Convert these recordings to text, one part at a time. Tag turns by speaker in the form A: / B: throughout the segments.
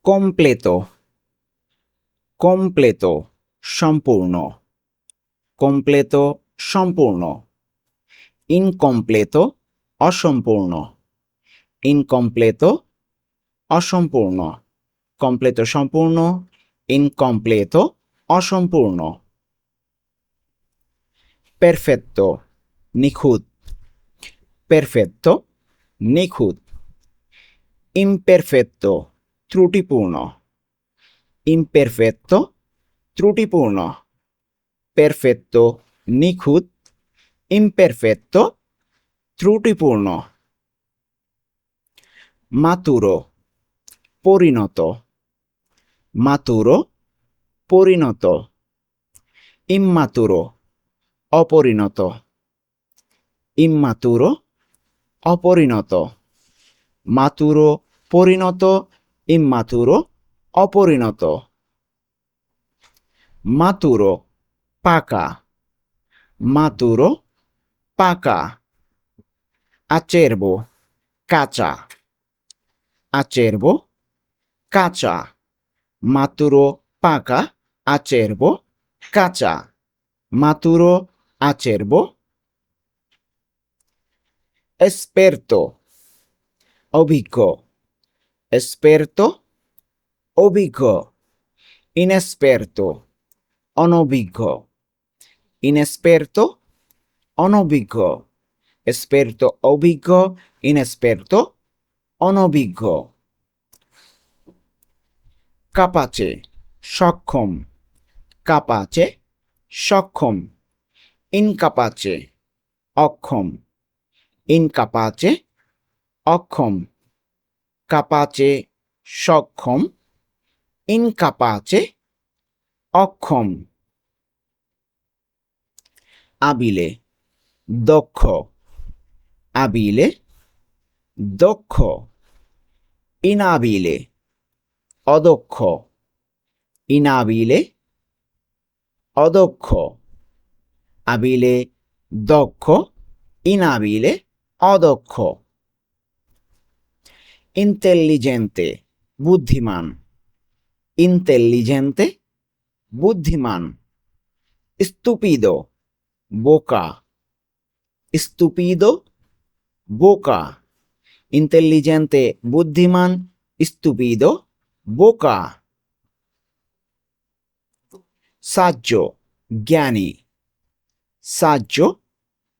A: completo, completo, সম্পূর্ণ, completo, সম্পূর্ণ, incompleto, অসম্পূর্ণ, incompleto, অসম্পূর্ণ, completo সম্পূর্ণ, incompleto, অসম্পূর্ণ, perfetto, নিখুঁত, perfetto, নিখুঁত, imperfetto, ত্রুটিপূর্ণ, imperfetto, ত্রুটিপূর্ণ, perfetto, নিখুঁত, imperfetto, ত্রুটিপূর্ণ, maturo, পরিণত, maturo, পরিণত, immaturo, অপরিণত, immaturo, অপরিণত, maturo, পরিণত, immaturo, অপরিণত, maturo, পাকা, maturo, পাকা, acerbo, কাঁচা, acerbo, কাঁচা, maturo, পাকা, acerbo, কাঁচা, maturo, acerbo, esperto, অভিজ্ঞ, esperto, অভিজ্ঞ, inesperto, অনভিজ্ঞ, inesperto, অনভিজ্ঞ, esperto, অভিজ্ঞ, inesperto, অনভিজ্ঞ, capace, সক্ষম, capace, সক্ষম, incapace, অক্ষম, incapace, অক্ষম, capace, সক্ষম, incapace, অক্ষম, abile, দক্ষ, abile, দক্ষ, inabile, অদক্ষ, inabile, অদক্ষ, abile, দক্ষ, inabile, অদক্ষ, intelligente, বুদ্ধিমান, intelligente, বুদ্ধিমান, stupido, বোকা, stupido, বোকা, intelligente, বুদ্ধিমান, stupido, বোকা, saggio, জ্ঞানী, saggio,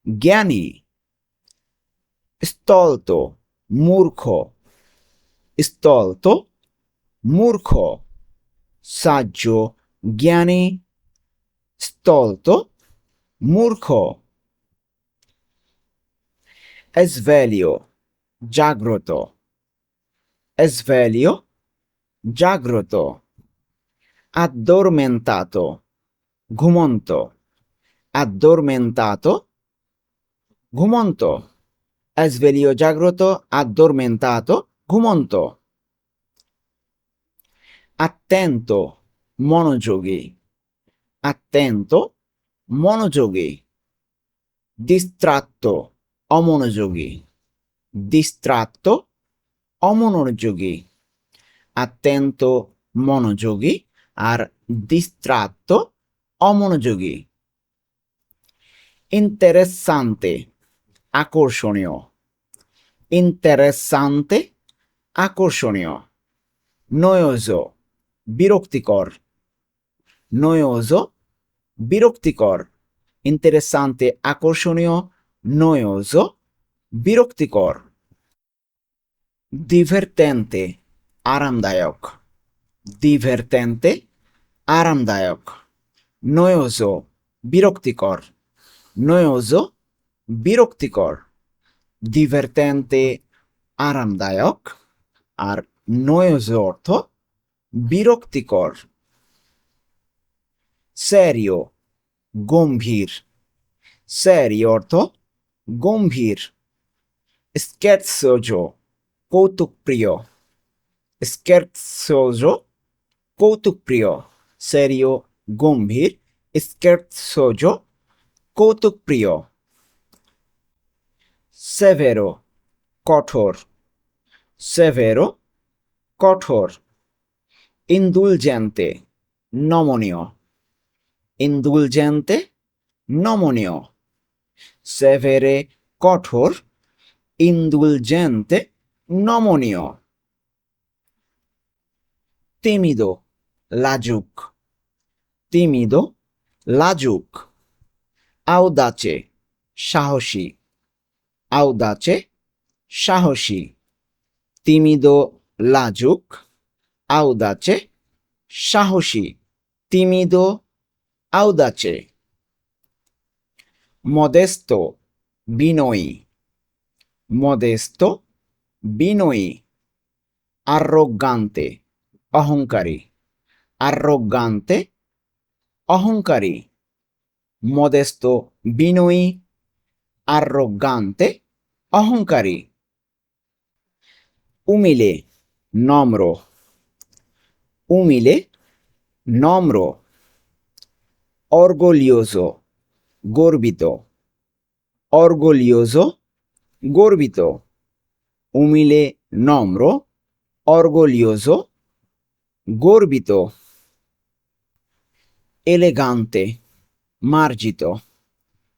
A: জ্ঞানী, stolto, মূর্খ, stolto, মূর্খ, saggio, জ্ঞানী, stolto, মূর্খ, sveglio, জাগ্রত, sveglio, জাগ্রত, addormentato, ঘুমন্ত, addormentato, ঘুমন্ত, sveglio, জাগ্রত, addormentato, ঘুমন্ত, attento, মনোযোগী, attento, মনোযোগী, distratto, অমনোযোগী, distratto, অমনোযোগী, attento, মনোযোগী, আর distratto, অমনোযোগী, interessante, আকর্ষণীয়, interessante, আকর্ষণীয়, noioso, বিরক্তিকর, noioso, বিরক্তিকর, interessante, আকর্ষণীয়, noioso, বিরক্তিকর, divertente, আরামদায়ক, divertente, আরামদায়ক, noioso, বিরক্তিকর, noioso, বিরক্তিকর, divertente, আরামদায়ক, আর noioso অর্থ বিরক্তিকর, serio, গম্ভীর, serio অর্থ গম্ভীর, scherzoso, কৌতুকপ্রিয়, scherzoso, কৌতুকপ্রিয়, serio, গম্ভীর, scherzoso, কৌতুকপ্রিয়, severo, কঠোর, severo, কঠোর, indulgente, নমনীয়, indulgente, নমনীয়, severe, কঠোর, indulgente, নমনীয়, tímido, লাজুক, tímido, লাজুক, audace, সাহসী, audace, সাহসী, tímido, লাজুক, audace, সাহসী, tímido, audace, modesto, বিনয়ী, modesto, বিনয়ী, arrogante, অহংকারী, arrogante, অহংকারী, modesto, বিনয়ী, arrogante, অহংকারী, umile, নম্র, umile, নম্র, orgoglioso, গর্বিত, orgoglioso, গর্বিত, umile, নম্র, orgoglioso, গর্বিত, elegante, মার্জিত,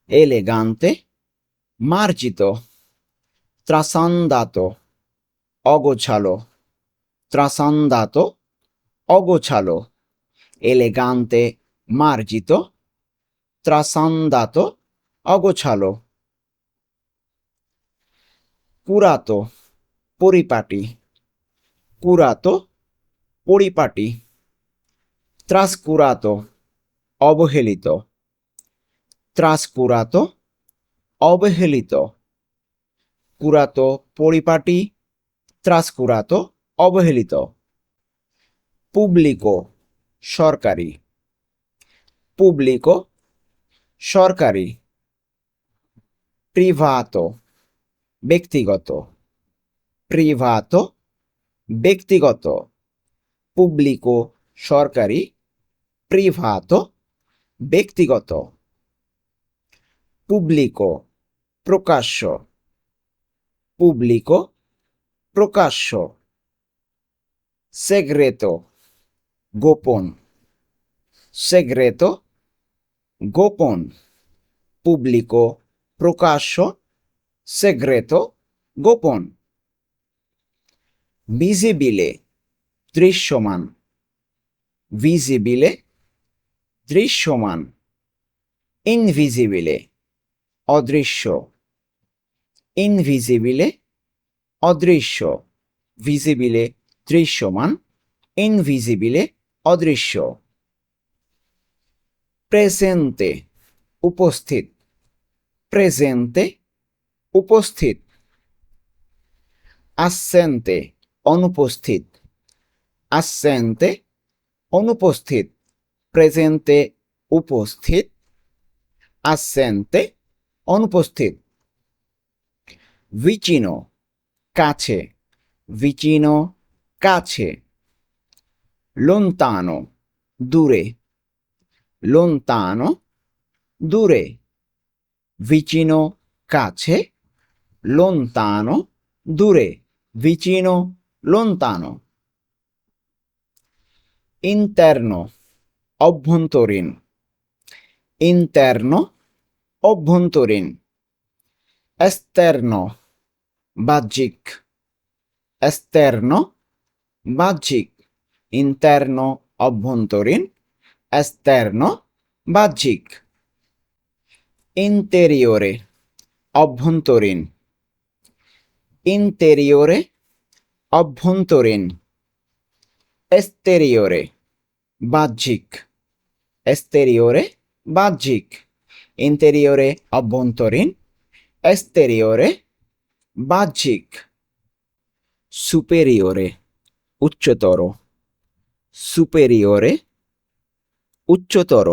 A: elegante, মার্জিত, trasandato, অগোছালো, trasandato, অগোছালো, elegante, মার্জিত, trasandato, অগোছালো, curato, পরিপাটি, curato, পরিপাটি, trascurato, অবহেলিত, trascurato, অবহেলিত, curato, পরিপাটি, trascurato, অবহেলিত, pubblico, সরকারি, pubblico, সরকারি, privato, ব্যক্তিগত, privato, ব্যক্তিগত, pubblico, সরকারি, privato, ব্যক্তিগত, pubblico, প্রকাশ্য, pubblico, প্রকাশ্য, segreto, গোপন, segreto, গোপন, pubblico, প্রকাশ্য, segreto, গোপন, visibile, দৃশ্যমান, visibile, দৃশ্যমান, invisible, অদৃশ্য, invisible, অদৃশ্য, visibile, দৃশ্যমান, invisible, অদৃশ্য, presente, উপস্থিত, presente, উপস্থিত, assente, অনুপস্থিত, assente, অনুপস্থিত, presente, উপস্থিত, assente, অনুপস্থিত, vicino, কাছে, vicino, কাছে, lontano, দূরে, lontano, দূরে, vicino, কাছে, lontano, দূরে, vicino, lontano, interno, অভ্যন্তরীণ, interno, অভ্যন্তরীণ, esterno, বাহ্যিক, esterno, বাহ্যিক, interno, অভ্যন্তরীণ, esterno, বাহ্যিক, interiore, অভ্যন্তরীণ, interiore, অভ্যন্তরীণ, exteriore, বাহ্যিক, exteriore, বাহ্যিক, interiore, অভ্যন্তরীণ, exteriore, বাহ্যিক, superiore, উচ্চতর, superiore, উচ্চতর,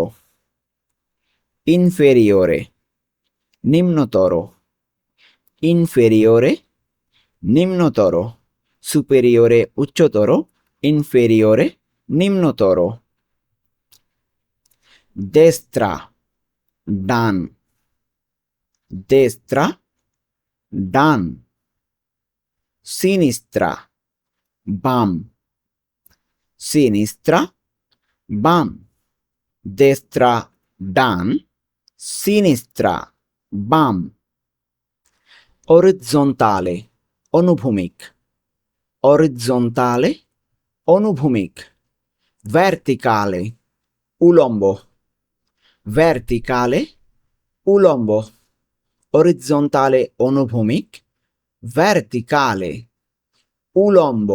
A: inferiore, নিম্নতর, inferiore, নিম্নতর, superiore, উচ্চতর, inferiore, নিম্নতর, destra, ডান, destra, ডান, sinistra, বাম, sinistra, বাম, destra, ডান, sinistra, বাম, orizzontale, অনুভূমিক, orizzontale, অনুভূমিক, verticale, উলম্ব, verticale, উলম্ব, orizzontale, অনুভূমিক, verticale, উলম্ব,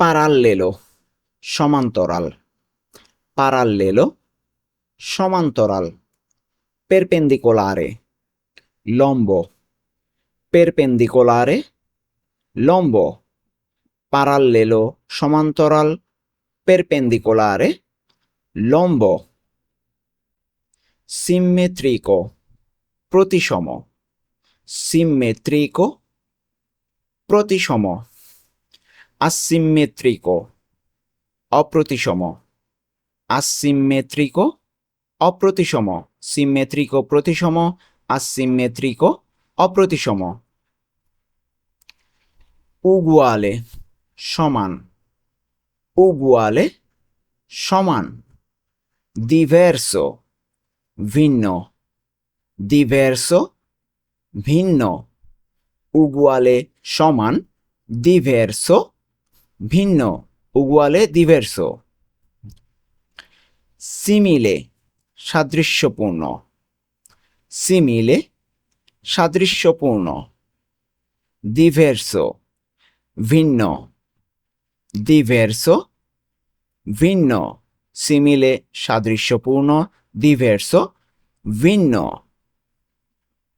A: parallelo, সমান্তরাল, parallelo, সমান্তরাল, perpendicolare, লম্ব, perpendicolare, লম্ব, parallelo, সমান্তরাল, perpendicolare, লম্ব, simmetrico, প্রতিসম, simmetrico, প্রতিসম, asimmetrico, অপ্রতিসম, asimmetrico, অপ্রতিসম, simmetrico প্রতিসম, asimmetrico অপ্রতিসম, uguale, সমান, uguale, সমান, diverso, ভিন্ন, diverso, ভিন্ন, uguale, সমান, diverso, ভিন্ন, uguale, diverso, simile, সাদৃশ্যপূর্ণ, simile, সাদৃশ্যপূর্ণ, diverso, ভিন্ন, diverso, ভিন্ন, simile, সাদৃশ্যপূর্ণ, diverso, ভিন্ন,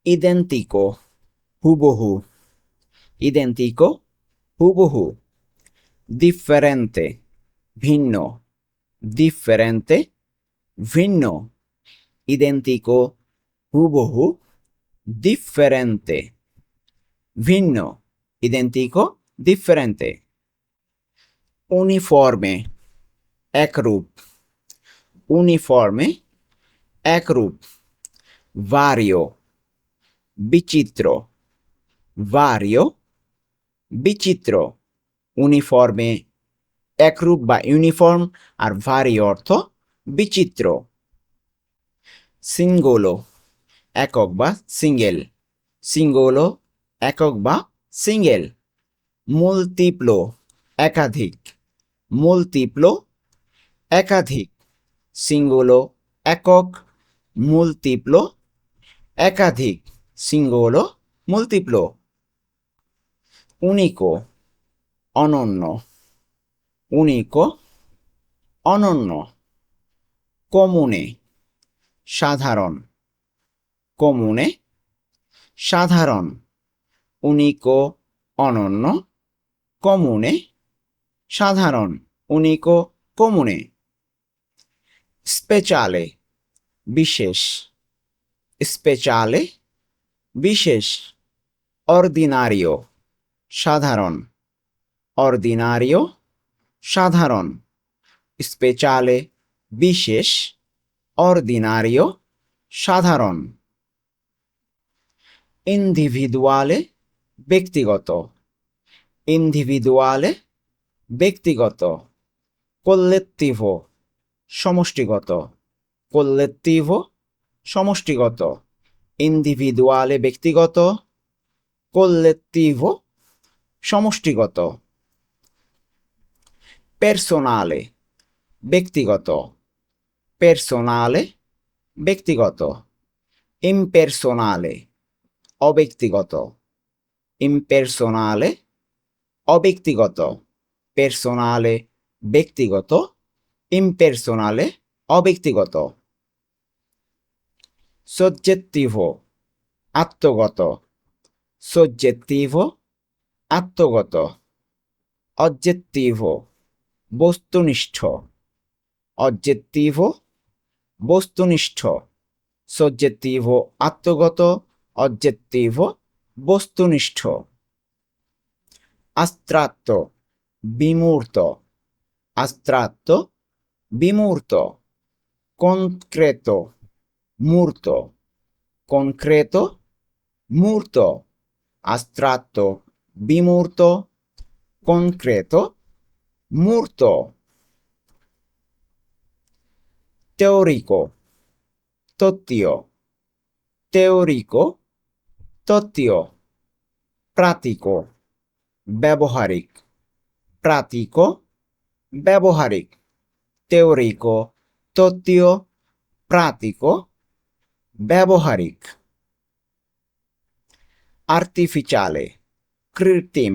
A: identico, হুবহু, identico, হুবহু, differente, ভিন্ন, differente, ভিন্ন, identico, হুবহু, differente, ভিন্ন, identico, differente, uniforme, একরূপ, uniforme, একরূপ, vario, বিচিত্র, vario, বিচিত্র, uniforme, একরূপ বা ইউনিফর্ম, আর vario অর্থ বিচিত্র, singolo, একক বা সিঙ্গেল, singolo, একক বা সিঙ্গেল, multiplo, একাধিক, multiplo, একাধিক, singolo, একক, multiplo, একাধিক, singolo, multiplo, unico, অনন্য, unico, অনন্য, comune, সাধারণ, comune, সাধারণ, unico, অনন্য, comune, সাধারণ, unico, comune, speciale, বিশেষ, speciale, বিশেষ, ordinario, সাধারণ, ordinario, সাধারণ, speciale, বিশেষ, ordinario, সাধারণ, individuale, ব্যক্তিগত, individuale, ব্যক্তিগত, collettivo, সমষ্টিগত, collettivo, সমষ্টিগত, individuale, ব্যক্তিগত, collettivo, সমষ্টিগত, personale, ব্যক্তিগত, personale, ব্যক্তিগত, impersonale, অব্যক্তিগত, impersonale, অব্যক্তিগত, personale, ব্যক্তিগত, impersonale, অব্যক্তিগত, soggettivo, আত্মগত, soggettivo, আত্মগত, oggettivo, বস্তুনিষ্ঠ, oggettivo, বস্তুনিষ্ঠ, soggettivo, আত্মগত, oggettivo, বস্তুনিষ্ঠ, astratto, বিমূর্ত, astratto, বিমূর্ত, concreto, মূর্ত, concreto, মূর্ত, astratto, বিমূর্ত, concreto, Molto. Teorico. Tottio. Teorico. Tottio. Pratico. ব্যবহারিক প্রাতিকো ব্যবহারিক teorico তত্ত্বীয় প্রাতিকো ব্যবহারিক artificiale কৃত্রিম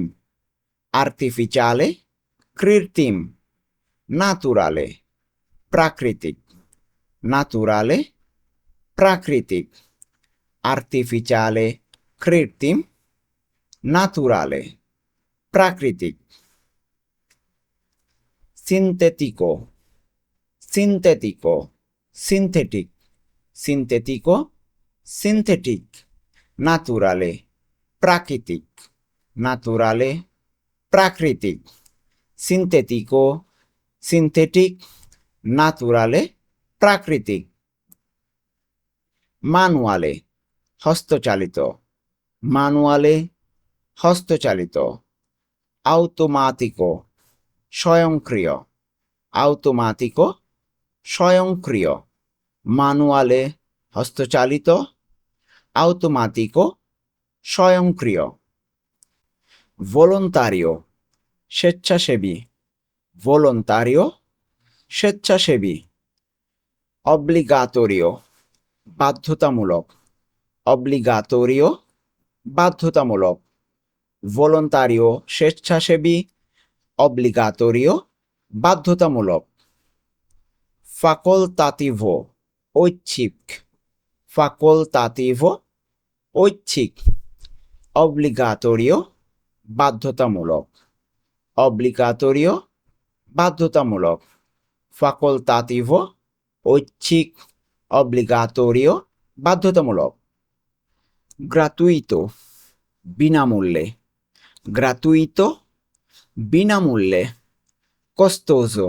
A: artificiale কৃত্রিম naturale প্রাকৃতিক naturale প্রাকৃতিক artificiale কৃত্রিম naturale প্রাকৃতিক সিনথেটিকো সিনথেটিকো সিনথেটিক সিনথেটিকো সিনথেটিক naturale প্রাকৃতিক naturale প্রাকৃতিক সিনথেটিকো সিনথেটিক naturale প্রাকৃতিক manuale হস্তচালিত manuale হস্তচালিত automatico স্বয়ংক্রিয় automatico স্বয়ংক্রিয় manuale হস্তচালিত automatico স্বয়ংক্রিয় volontario স্বেচ্ছাসেবী volontario স্বেচ্ছাসেবী obligatorio বাধ্যতামূলক obligatorio বাধ্যতামূলক volontario স্বেচ্ছাসেবী obligatorio বাধ্যতামূলক facoltativo ঐচ্ছিক facoltativo ঐচ্ছিক obligatorio বাধ্যতামূলক obligatorio বাধ্যতামূলক facoltativo ঐচ্ছিক obligatorio বাধ্যতামূলক gratuito বিনামূল্যে gratuito বিনামূল্যে costoso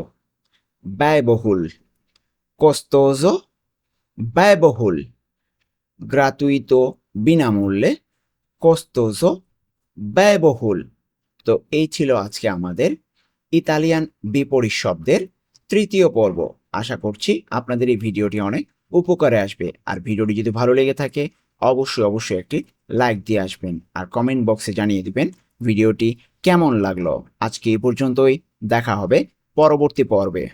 A: ব্যয়বহুল costoso ব্যয়বহুল gratuito বিনামূল্যে costoso ব্যয়বহুল তো এই ছিল আজকে আমাদের ইতালিয়ান বিপরীত শব্দের তৃতীয় পর্ব আশা করছি আপনাদের এই ভিডিওটি অনেক উপকারে আসবে আর ভিডিওটি যদি ভালো লেগে থাকে অবশ্যই একটি লাইক দিয়ে আসবেন আর কমেন্ট বক্সে জানিয়ে দিবেন ভিডিওটি কেমন লাগলো আজকে এই পর্যন্তই দেখা হবে পরবর্তী পর্বে